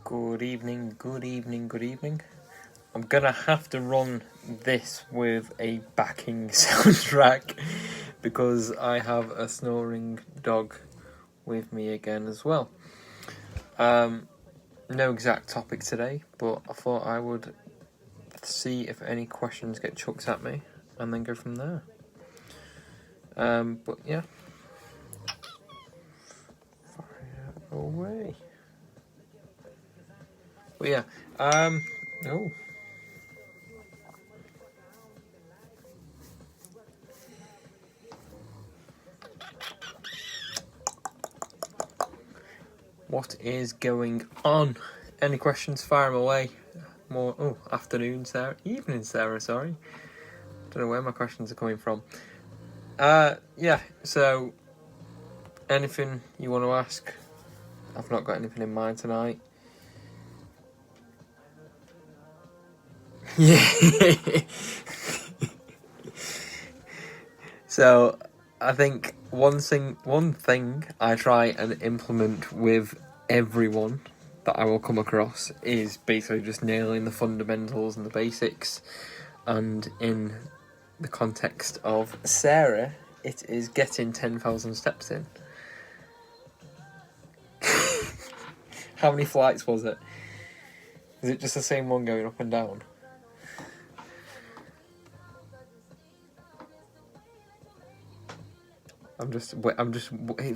Good evening, good evening, good evening. I'm gonna have to run this with a backing soundtrack because I have a snoring dog with me again as well. No exact topic today, but I thought I would see if any questions get chucked at me and then go from there. But yeah. Fire away. But yeah, oh. What is going on? Any questions? Fire them away. Afternoon, Sarah. Evening, Sarah, sorry. Don't know where my questions are coming from. Yeah, so anything you want to ask? I've not got anything in mind tonight. Yeah. So I think one thing I try and implement with everyone that I will come across is basically just nailing the fundamentals and the basics. And in the context of Sarah, it is getting 10,000 steps in. How many flights was it? Is it just the same one going up and down? I'm just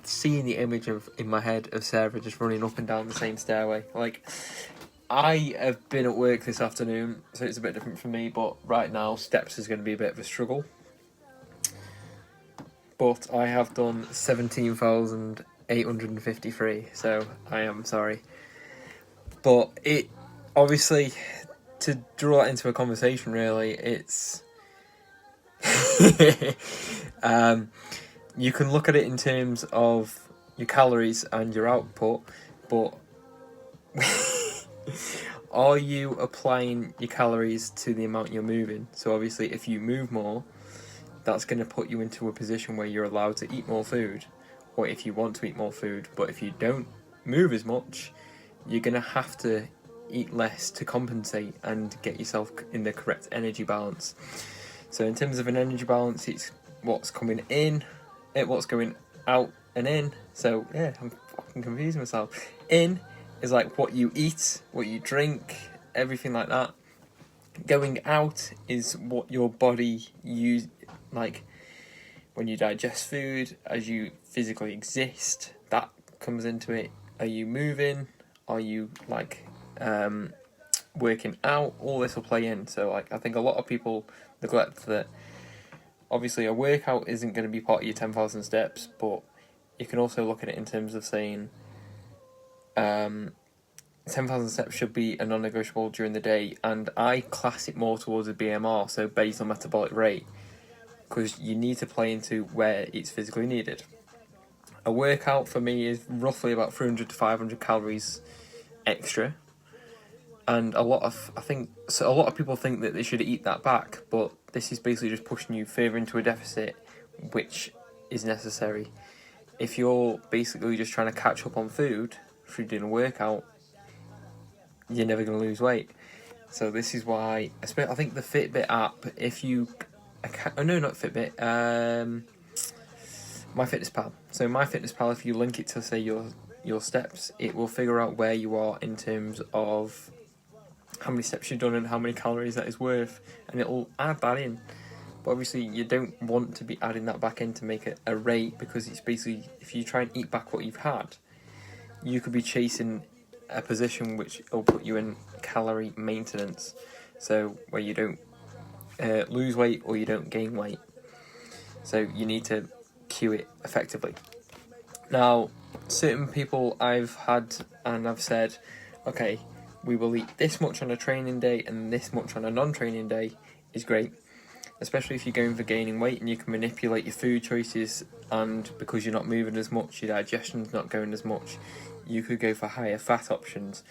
seeing the image in my head of Sarah just running up and down the same stairway. Like, I have been at work this afternoon, so it's a bit different for me, but right now steps is going to be a bit of a struggle. But I have done 17,853, so I am sorry. But it, obviously, to draw it into a conversation, really, it's... you can look at it in terms of your calories and your output, but are you applying your calories to the amount you're moving? So obviously if you move more, that's going to put you into a position where you're allowed to eat more food, or if you want to eat more food, but if you don't move as much, you're going to have to eat less to compensate and get yourself in the correct energy balance. So in terms of an energy balance, it's what's coming in, what's going out and in. So yeah, I'm fucking confusing myself. In is like what you eat, what you drink, everything like that. Going out is what your body use, like when you digest food, as you physically exist, that comes into it. Are you moving? Are you like working out? All this will play in. So like I think a lot of people neglect that. Obviously, a workout isn't going to be part of your 10,000 steps, but you can also look at it in terms of saying 10,000 steps should be a non-negotiable during the day, and I class it more towards a BMR, so basal metabolic rate, because you need to play into where it's physically needed. A workout for me is roughly about 300 to 500 calories extra, and a lot of people think that they should eat that back, but this is basically just pushing you further into a deficit, which is necessary. If you're basically just trying to catch up on food through doing a workout, you're never going to lose weight. So this is why I think the Fitbit app, if you... no, not Fitbit. MyFitnessPal. So MyFitnessPal, if you link it to, say, your steps, it will figure out where you are in terms of how many steps you've done and how many calories that is worth, and it'll add that in. But obviously you don't want to be adding that back in to make it a rate, because it's basically, if you try and eat back what you've had, you could be chasing a position which will put you in calorie maintenance, so where you don't lose weight or you don't gain weight. So you need to cue it effectively. Now, certain people I've had and I've said, okay, we will eat this much on a training day and this much on a non-training day, is great. Especially if you're going for gaining weight and you can manipulate your food choices, and because you're not moving as much, your digestion's not going as much, you could go for higher fat options.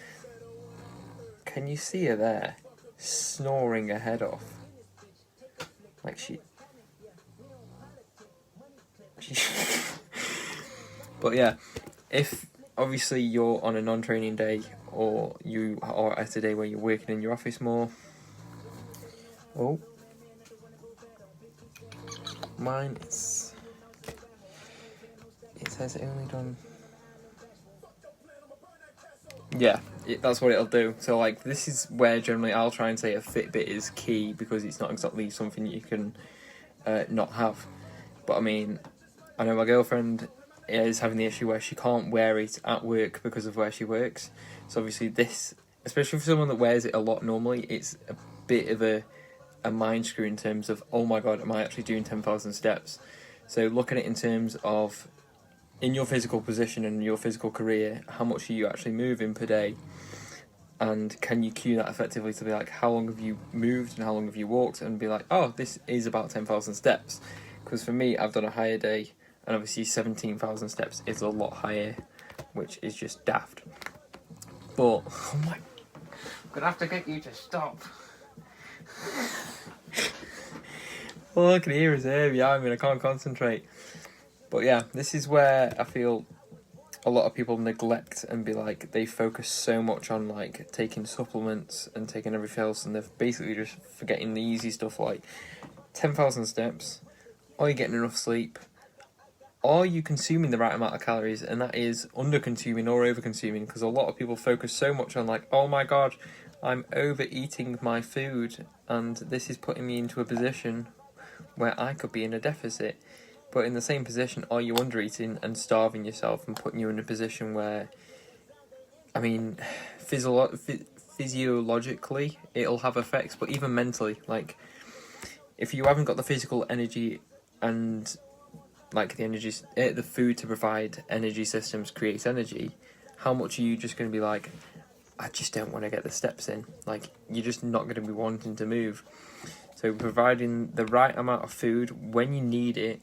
Can you see her there? Snoring her head off. Like she... But yeah, if obviously you're on a non-training day, or you are at a day where you're working in your office more. Oh, mine is, it says only done. Yeah, that's what it'll do. So like, this is where generally I'll try and say a Fitbit is key, because it's not exactly something you can not have. But I mean, I know my girlfriend is having the issue where she can't wear it at work because of where she works. So obviously this, especially for someone that wears it a lot normally, it's a bit of a mind screw in terms of, oh my god, am I actually doing 10,000 steps? So look at it in terms of, in your physical position and your physical career, how much are you actually moving per day? And can you cue that effectively to be like, how long have you moved and how long have you walked? And be like, oh, this is about 10,000 steps. Because for me, I've done a higher day, and obviously 17,000 steps is a lot higher, which is just daft. But, oh my, I'm gonna have to get you to stop. All I can hear is Herbie. I mean, I can't concentrate. But yeah, this is where I feel a lot of people neglect and be like, they focus so much on like taking supplements and taking everything else, and they're basically just forgetting the easy stuff like 10,000 steps. Are you getting enough sleep? Are you consuming the right amount of calories? And that is under consuming or over consuming, because a lot of people focus so much on like, oh my god, I'm overeating my food and this is putting me into a position where I could be in a deficit. But in the same position, are you under-eating and starving yourself and putting you in a position where, I mean, physiologically, it'll have effects, but even mentally, like, if you haven't got the physical energy and, like, the food to provide energy systems create energy, how much are you just going to be like, I just don't want to get the steps in? Like, you're just not going to be wanting to move. So providing the right amount of food when you need it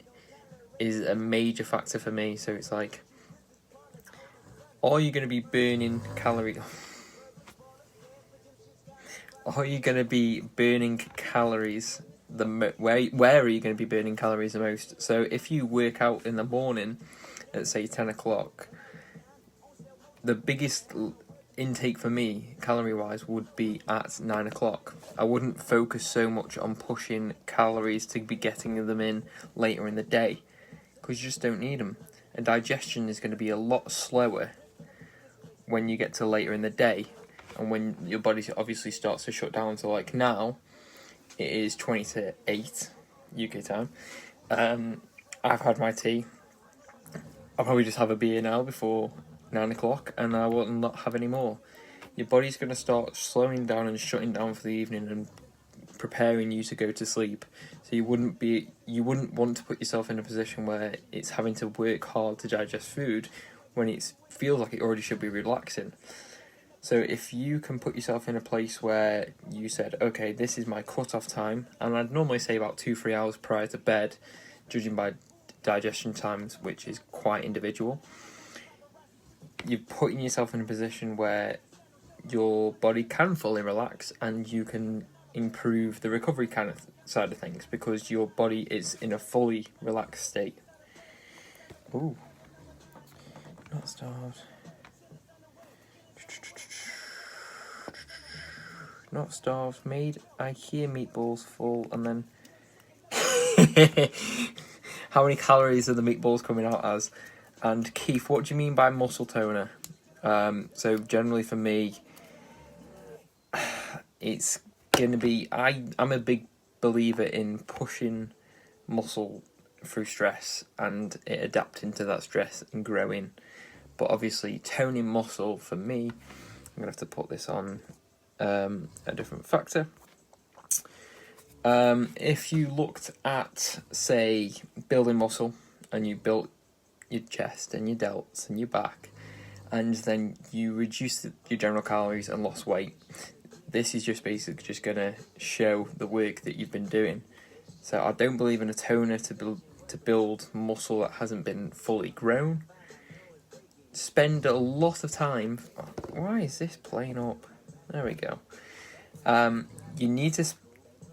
is a major factor for me. So it's like, are you going to be burning calories? Are you going to be burning calories? Where are you going to be burning calories the most? So if you work out in the morning at say 10 o'clock, the biggest intake for me, calorie wise, would be at 9 o'clock. I wouldn't focus so much on pushing calories to be getting them in later in the day, because you just don't need them. And digestion is going to be a lot slower when you get to later in the day, and when your body obviously starts to shut down. So like now, it is 20 to 8 UK time. I've had my tea. I'll probably just have a beer now before 9 o'clock, and I will not have any more. Your body's going to start slowing down and shutting down for the evening and preparing you to go to sleep. So you wouldn't want to put yourself in a position where it's having to work hard to digest food when it feels like it already should be relaxing. So if you can put yourself in a place where you said, okay, this is my cut-off time, and I'd normally say about 2-3 hours prior to bed, judging by digestion times, which is quite individual, you're putting yourself in a position where your body can fully relax, and you can improve the recovery kind of side of things, because your body is in a fully relaxed state. Ooh, not starved. Not starved. Made. I hear meatballs full, and then how many calories are the meatballs coming out as? And Keith, what do you mean by muscle toner? So generally for me, it's gonna be, I'm a big believer in pushing muscle through stress and it adapting to that stress and growing. But obviously toning muscle for me, I'm gonna have to put this on a different factor. If you looked at, say, building muscle, and you built your chest and your delts and your back, and then you reduced your general calories and lost weight, this is just basically just going to show the work that you've been doing. So I don't believe in a toner to build muscle that hasn't been fully grown. Spend a lot of time. Why is this playing up? There we go. You need to,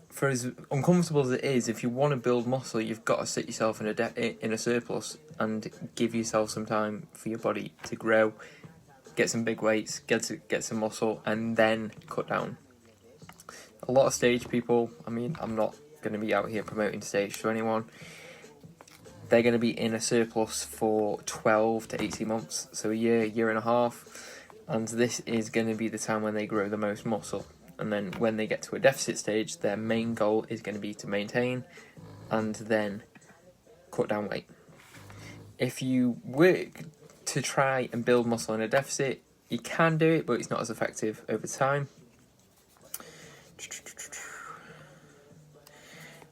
for as uncomfortable as it is, if you want to build muscle, you've got to sit yourself in a surplus and give yourself some time for your body to grow, get some big weights, get some muscle, and then cut down. A lot of stage people, I mean, I'm not going to be out here promoting stage to anyone, they're going to be in a surplus for 12 to 18 months, so a year and a half, and this is going to be the time when they grow the most muscle. And then when they get to a deficit stage, their main goal is going to be to maintain and then cut down weight. If you work to try and build muscle in a deficit, you can do it, but it's not as effective over time.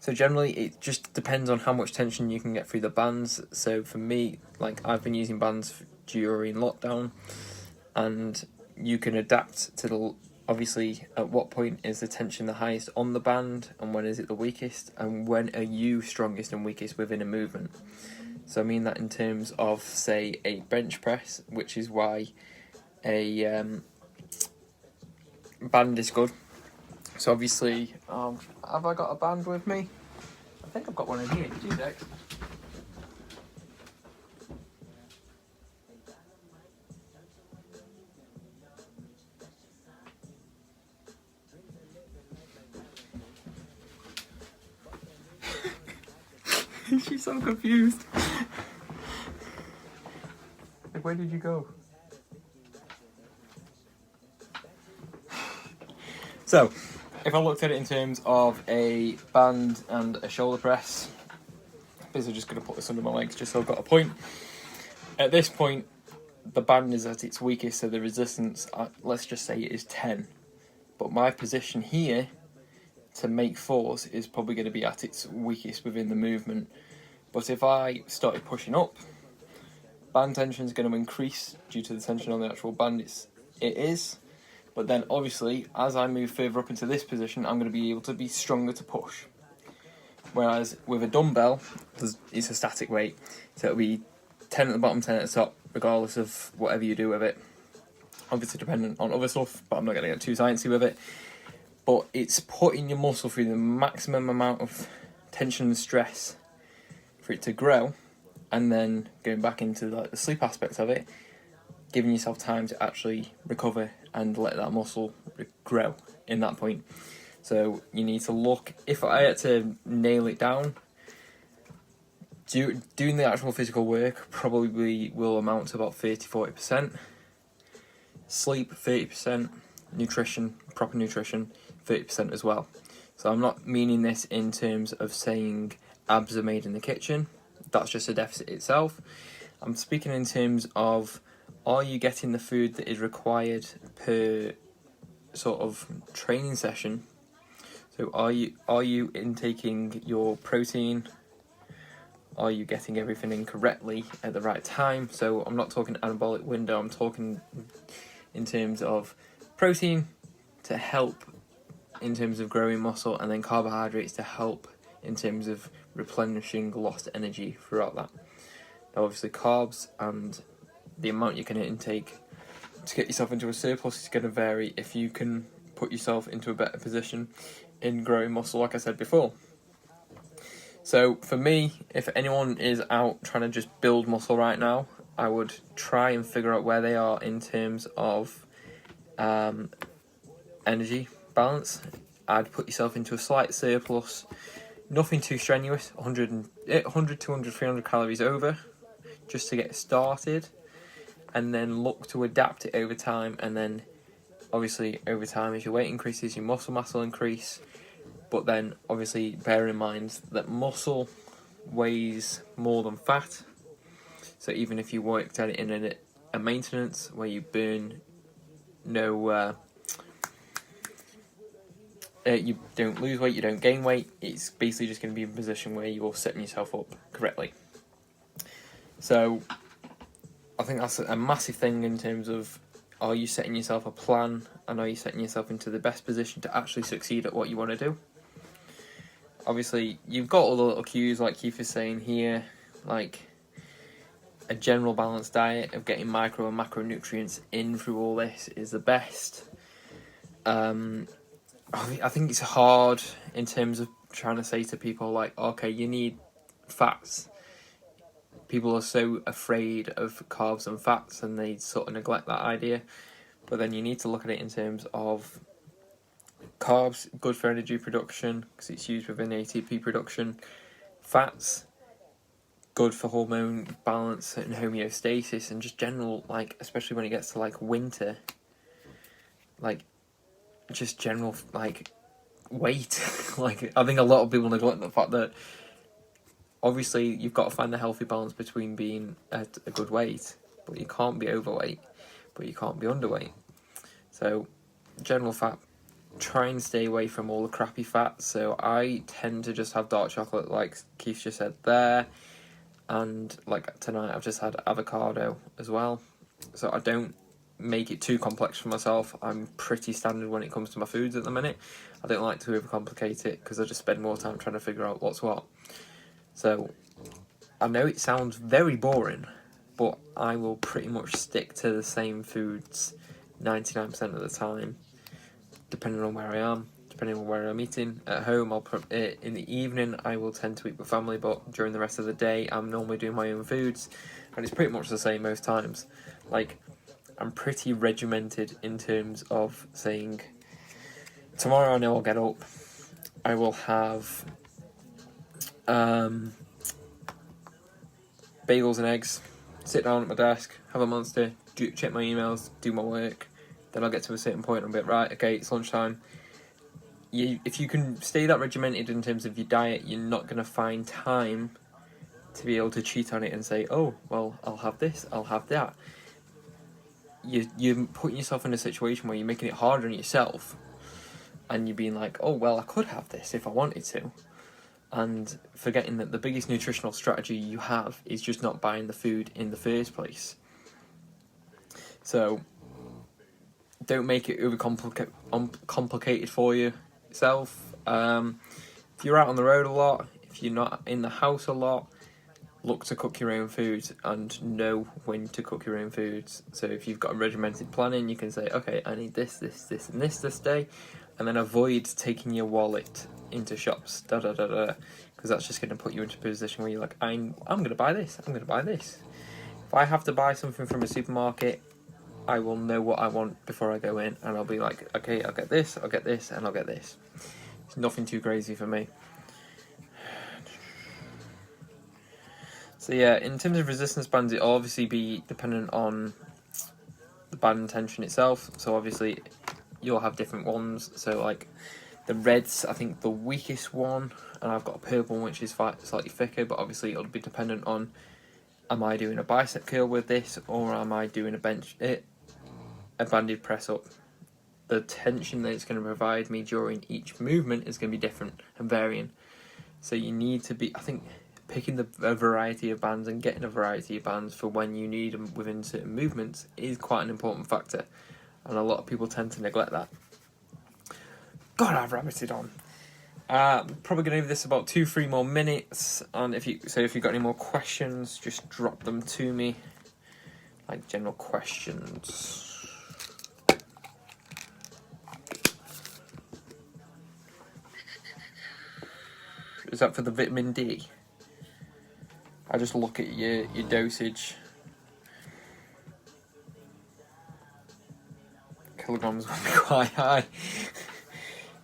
So generally, it just depends on how much tension you can get through the bands. So for me, like, I've been using bands during lockdown, and you can adapt to the, obviously, at what point is the tension the highest on the band, and when is it the weakest, and when are you strongest and weakest within a movement. So I mean that in terms of, say, a bench press, which is why a band is good. So obviously, have I got a band with me? I think I've got one in here. 2 secs. She's so confused. Like, where did you go? So, if I looked at it in terms of a band and a shoulder press, basically just going to put this under my legs just so I've got a point. At this point, the band is at its weakest, so the resistance, let's just say it is 10. But my position here to make force is probably going to be at its weakest within the movement. But if I started pushing up, band tension is going to increase due to the tension on the actual band it is. But then obviously, as I move further up into this position, I'm going to be able to be stronger to push. Whereas with a dumbbell, it's a static weight. So it'll be 10 at the bottom, 10 at the top, regardless of whatever you do with it. Obviously dependent on other stuff, but I'm not going to get too sciencey with it. But it's putting your muscle through the maximum amount of tension and stress for it to grow, and then going back into like the sleep aspect of it, giving yourself time to actually recover and let that muscle grow in that point. So you need to look, if I had to nail it down, doing the actual physical work probably will amount to about 30-40%. Sleep 30%, nutrition, proper nutrition 30% as well. So I'm not meaning this in terms of saying abs are made in the kitchen. That's just a deficit itself. I'm speaking in terms of, are you getting the food that is required per sort of training session? So are you intaking your protein? Are you getting everything in correctly at the right time? So I'm not talking anabolic window, I'm talking in terms of protein to help in terms of growing muscle, and then carbohydrates to help in terms of replenishing lost energy throughout that. Now obviously carbs and the amount you can intake to get yourself into a surplus is going to vary if you can put yourself into a better position in growing muscle, like I said before. So for me, if anyone is out trying to just build muscle right now, I would try and figure out where they are in terms of energy balance. I'd put yourself into a slight surplus, nothing too strenuous, 100, 200, 300 calories over, just to get started, and then look to adapt it over time. And then obviously over time, as your weight increases, your muscle mass will increase. But then obviously bear in mind that muscle weighs more than fat. So even if you worked at it in a maintenance where you burn you don't lose weight, you don't gain weight, it's basically just going to be in a position where you're setting yourself up correctly. So I think that's a massive thing in terms of, are you setting yourself a plan, and are you setting yourself into the best position to actually succeed at what you want to do? Obviously, you've got all the little cues like Keith is saying here, like a general balanced diet of getting micro and macronutrients in through all this is the best. I think it's hard in terms of trying to say to people like, okay, you need fats people are so afraid of carbs and fats, and they sort of neglect that idea. But then you need to look at it in terms of carbs, good for energy production because it's used within ATP production. Fats, good for hormone balance and homeostasis, and just general, like, especially when it gets to like winter, like just general like weight. Like, I think a lot of people neglect the fact that obviously you've got to find the healthy balance between being at a good weight, but you can't be overweight, but you can't be underweight. So general fat, try and stay away from all the crappy fats. So I tend to just have dark chocolate, like Keith just said there, and like tonight I've just had avocado as well. So I don't make it too complex for myself. I'm pretty standard when it comes to my foods at the minute. I don't like to overcomplicate it because I just spend more time trying to figure out what's what. So I know it sounds very boring, but I will pretty much stick to the same foods 99% of the time, depending on where I am, depending on where I'm eating. At home, in the evening I will tend to eat with family, but during the rest of the day I'm normally doing my own foods, and it's pretty much the same most times. Like, I'm pretty regimented in terms of saying, tomorrow I know I'll get up, I will have bagels and eggs, sit down at my desk, have a Monster, check my emails, do my work. Then I'll get to a certain point and I'll be like, right, okay, it's lunchtime. If you can stay that regimented in terms of your diet, you're not going to find time to be able to cheat on it and say, oh, well, I'll have this, I'll have that. You're putting yourself in a situation where you're making it harder on yourself, and you're being like, oh, well, I could have this if I wanted to. And forgetting that the biggest nutritional strategy you have is just not buying the food in the first place. So don't make it complicated for yourself. If you're out on the road a lot, if you're not in the house a lot, look to cook your own food and know when to cook your own foods. So if you've got a regimented planning, you can say, okay, I need this, this, and this day, and then avoid taking your wallet into shops, because that's just going to put you into a position where you're like, I'm going to buy this, I'm going to buy this. If I have to buy something from a supermarket, I will know what I want before I go in, and I'll be like, okay, I'll get this, I'll get this, and I'll get this. It's nothing too crazy for me. So yeah, in terms of resistance bands, it'll obviously be dependent on the band intention itself. So obviously, you'll have different ones. So like the red's, I think, the weakest one, and I've got a purple one which is slightly thicker. But obviously, it'll be dependent on, am I doing a bicep curl with this, or am I doing a banded press up? The tension that it's going to provide me during each movement is going to be different and varying. So you need to be, I think, picking a variety of bands and getting a variety of bands for when you need them within certain movements is quite an important factor, and a lot of people tend to neglect that. God, I've rabbited on. Probably going to give this about 2-3 more minutes, and if you've got any more questions, just drop them to me, like general questions. Is that for the vitamin D? I just look at your dosage. Kilograms will be quite high.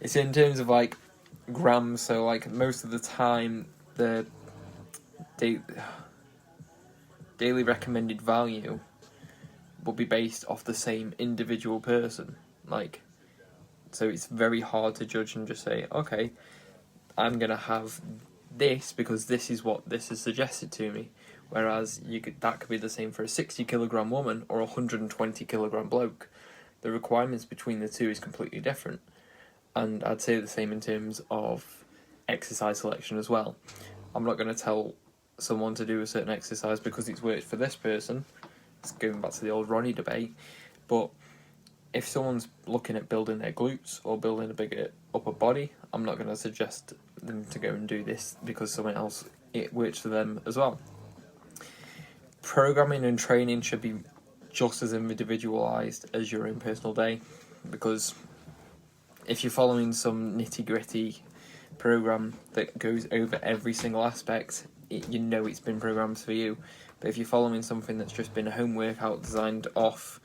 It's in terms of like grams, so like most of the time the daily recommended value will be based off the same individual person. Like, so it's very hard to judge and just say, okay, I'm gonna have this because this is what this is suggested to me. Whereas that could be the same for a 60 kilogram woman or a 120 kilogram bloke. The requirements between the two is completely different. And I'd say the same in terms of exercise selection as well. I'm not going to tell someone to do a certain exercise because it's worked for this person. It's going back to the old Ronnie debate. But if someone's looking at building their glutes or building a bigger upper body, I'm not going to suggest them to go and do this because someone else, it works for them as well. Programming and training should be just as individualised as your own personal day, because if you're following some nitty-gritty program that goes over every single aspect, you know it's been programmed for you. But if you're following something that's just been a home workout designed off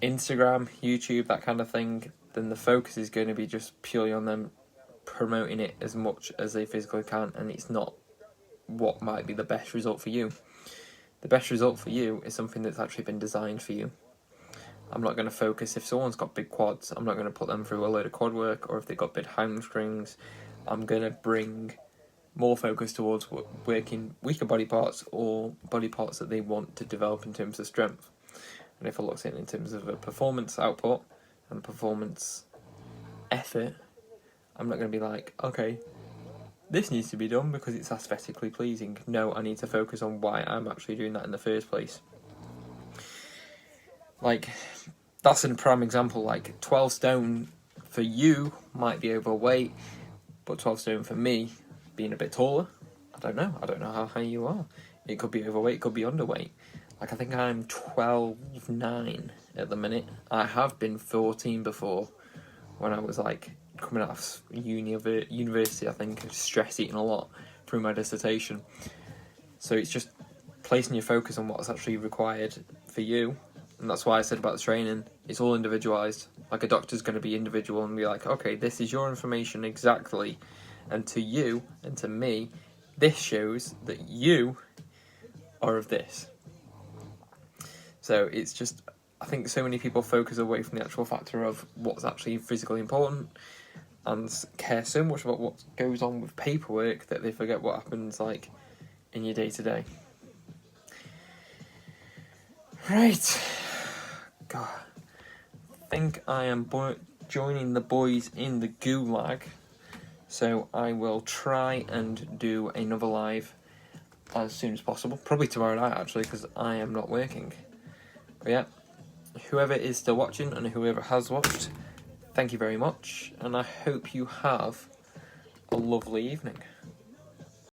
Instagram, YouTube, that kind of thing, then the focus is going to be just purely on them promoting it as much as they physically can, and it's not what might be the best result for you. The best result for you is something that's actually been designed for you. I'm not going to focus, if someone's got big quads, I'm not going to put them through a load of quad work, or if they've got big hamstrings, I'm going to bring more focus towards working weaker body parts or body parts that they want to develop in terms of strength. And if I look at it in terms of a performance output and performance effort, I'm not going to be like, okay, this needs to be done because it's aesthetically pleasing. No, I need to focus on why I'm actually doing that in the first place. Like, that's a prime example. Like, 12 stone for you might be overweight, but 12 stone for me, being a bit taller, I don't know how high you are. It could be overweight, it could be underweight. Like, I think I'm 12'9" at the minute. I have been 14 before, when I was like coming out of university, I think, stress eating a lot through my dissertation. So it's just placing your focus on what's actually required for you. And that's why I said about the training, it's all individualised. Like, a doctor's going to be individual and be like, okay, this is your information exactly. And to you and to me, this shows that you are of this. So it's just, I think so many people focus away from the actual factor of what's actually physically important and care so much about what goes on with paperwork that they forget what happens, like, in your day-to-day. Right. God. I think I am joining the boys in the gulag. So I will try and do another live as soon as possible. Probably tomorrow night, actually, because I am not working. But yeah, whoever is still watching and whoever has watched, thank you very much. And I hope you have a lovely evening.